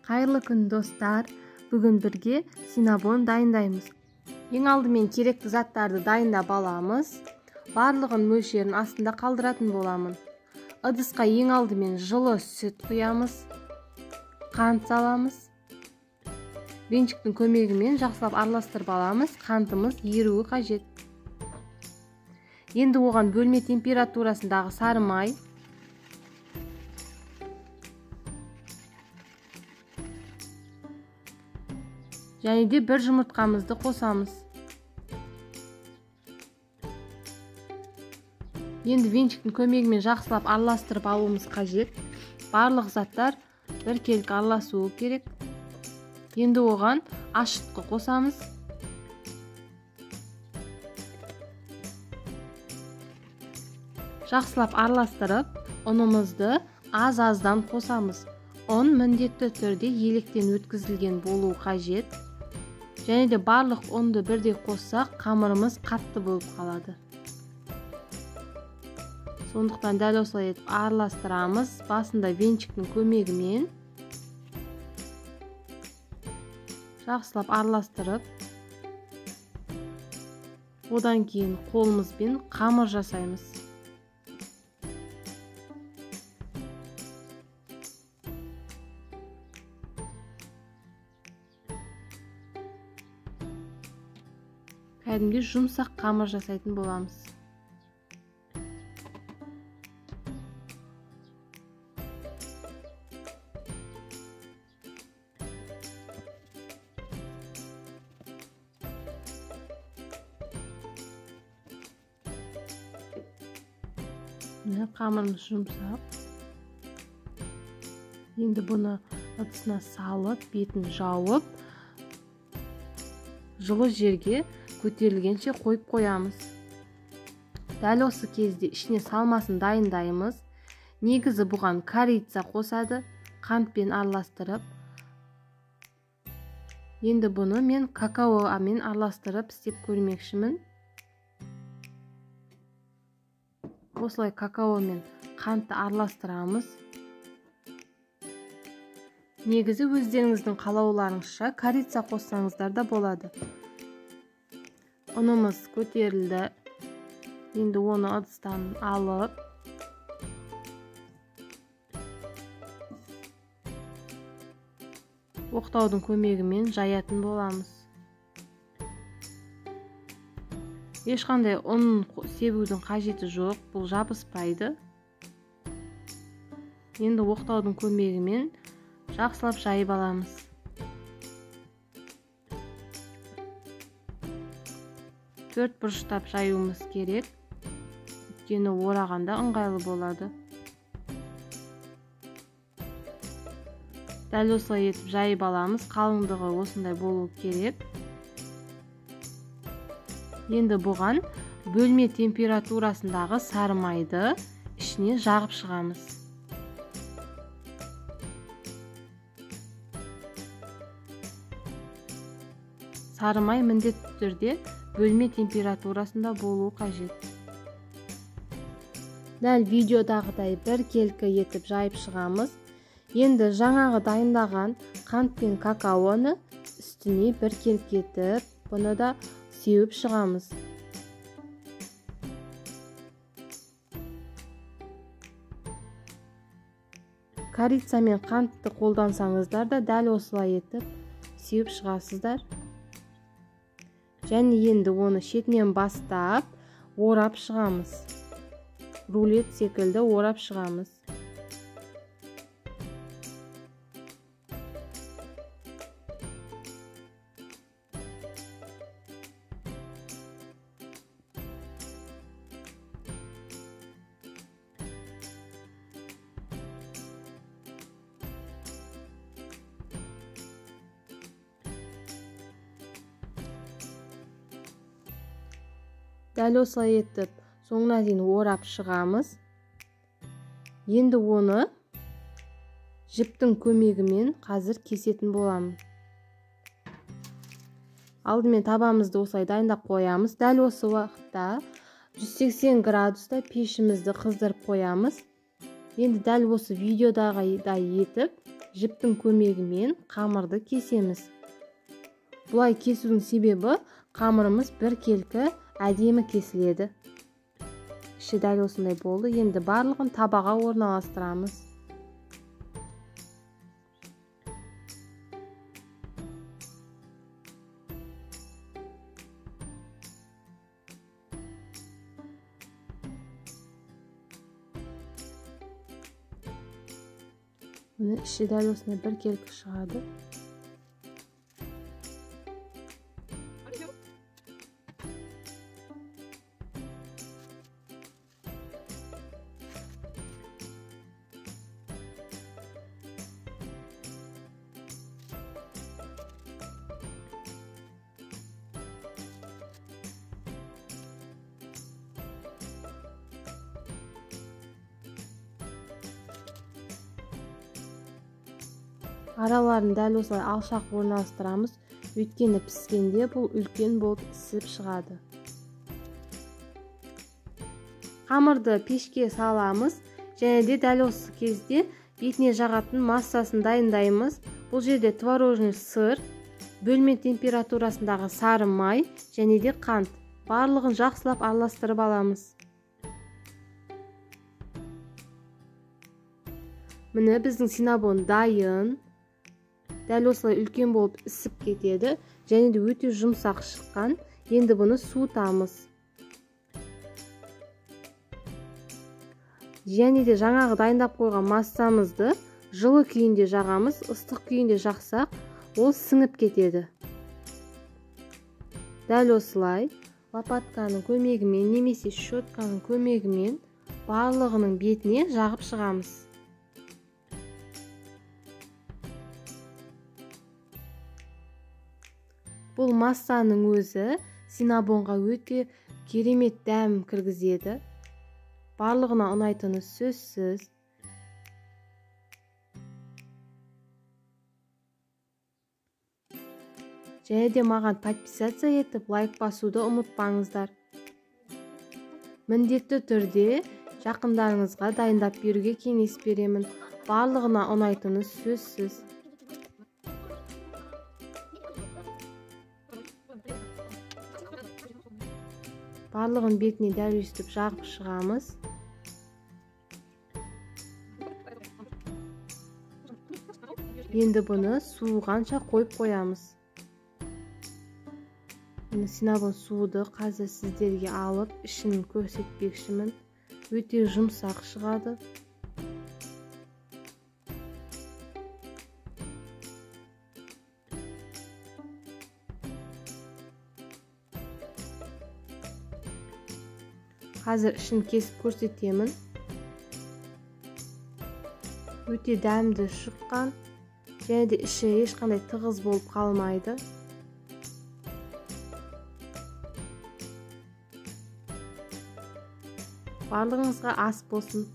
Қайырлы күн достар. Бүгін бірге синабон дайындаймыз. Ең алдымен керекті заттарды дайындап аламыз. Барлығын мөлшерін астында қалдыратын боламын. Ыдысқа ең алдымен жылы сүт құямыз. Қант саламыз. Венчиктің көмегімен жақсылап араластырып аламыз. Қантымыз еруі қажет. Енді оған бөлме температурасындағы сары май, және де бір жұмыртқамызды қосамыз. Енді венчиктің көмегімен жақсылап араластырып алуымыз қажет. Барлық заттар біркелкі араласуы керек. Енді оған ашытқы қосамыз. Жақсылап араластырып, ұнымызды аз-аздан қосамыз. Ұн міндетті түрде електен өткізілген болуы қажет. Және де барлық ұнды бірдей қоссақ, қамырымыз қатты болып қалады. Сондықтан дәл осылай етіп араластырамыз. Басында венчиктің көмегімен жақсылап араластырып, одан кейін қолымызбен қамыр жасаймыз. Кәдімгі жұмсақ қамыр жасайтын боламыз. Қамырымыз жұмсақ. Енді бұны ыдысына салып, бетін жауып, жылы жерге көтерілгенше қойып қоямыз. Дәл осы кезде ішіне салмасын дайындаймыз. Негізі бұған корица қосады, қантпен араластырып. Енді бұны мен какаомен араластырып істеп көрмекшімін. Осылай какаомен қантты араластырамыз. Негізі өздеріңіздің қалауларыңызша корица қоссаңыздар да болады. Ұнымыз көтерілді. Енді оны ыдыстан алып, оқтаудың көмегімен жаятын боламыз. Ешқандай ұн себудің қажеті жоқ, бұл жабыспайды. Енді оқтаудың көмегімен жақсылап жайып аламыз. Төрт бұрыштап жаюымыз керек. Өйткені орағанда ыңғайлы болады. Дәл осылай етіп жайып аламыз. Қалыңдығы осындай болу керек. Енді бұған бөлме температурасындағы сары майды ішіне жағып шығамыз. Сары май міндетті түрде бөлме температурасында болуы қажет. Дәл видеодағыдай біркелкі етіп жайып шығамыз. Енді жаңағы дайындаған қант пен какаоны үстіне біркелкі етіп, бұны да сеуіп шығамыз. Корица мен қантты қолдансаңыздар да дәл осылай етіп сеуіп шығасыздар. Және енді оны шетінен бастап орап шығамыз. Рулет секілді орап шығамыз. Дәл осылай етіп, соңына дейін орап шығамыз. Енді оны жіптің көмегімен қазір кесетін боламын. Алдымен табамызды осылай дайындап қоямыз. Дәл осы уақытта 180 градуста пешімізді қыздырып қоямыз. Енді дәл осы видеодағыдай етіп жіптің көмегімен қамырды кесеміз. Бұлай кесудің себебі қамырымыз біркелкі әдемі кесіледі. Іші дәл осындай болды. Енді барлығын табаға орналастырамыз. Міне іші дәл осындай біркелкі шығады. Араларын дәл осылай алшақ орналастырамыз. Өйткені піскенде бұл үлкен болып ісіп шығады. Қамырды пешке саламыз. Және де дәл осы кезде бетіне жағатын массасын дайындаймыз. Бұл жерде творожный сыр, бөлме температурасындағы сары май және де қант. Барлығын жақсылап араластырып аламыз. Міне біздің синабон дайын. Дәл осылай үлкен болып ісіп кетеді. Және де өте жұмсақ шыққан. Енді бұны суытамыз. Және де жаңағы дайындап қойған массамызды жылы күйінде жағамыз. Ыстық күйінде жақсақ, ол сіңіп кетеді. Дәл осылай лопатканың көмегімен немесе щетканың көмегімен барлығының бетіне жағып шығамыз. Бұл массаның өзі синабонға өте керемет дәм кіргізеді. Барлығына ұнайтыны сөзсіз. Және де маған подписаться етіп, лайк басуды ұмытпаңыздар. Міндетті түрде жақындарыңызға дайындап беруге кеңес беремін. Барлығына ұнайтыны сөзсіз. Барлығын бетіне дәл өстіп жағып шығамыз. Енді бұны суығанша қойып қоямыз. Синабон суыды. Қазір сіздерге алып, ішін көрсетпекшімін. Өте жұмсақ шығады. Қазір ішін кесіп көрсетемін. Өте дәмді шыққан. Және де іші ешқандай тығыз болып қалмайды. Барлығыңызға ас болсын.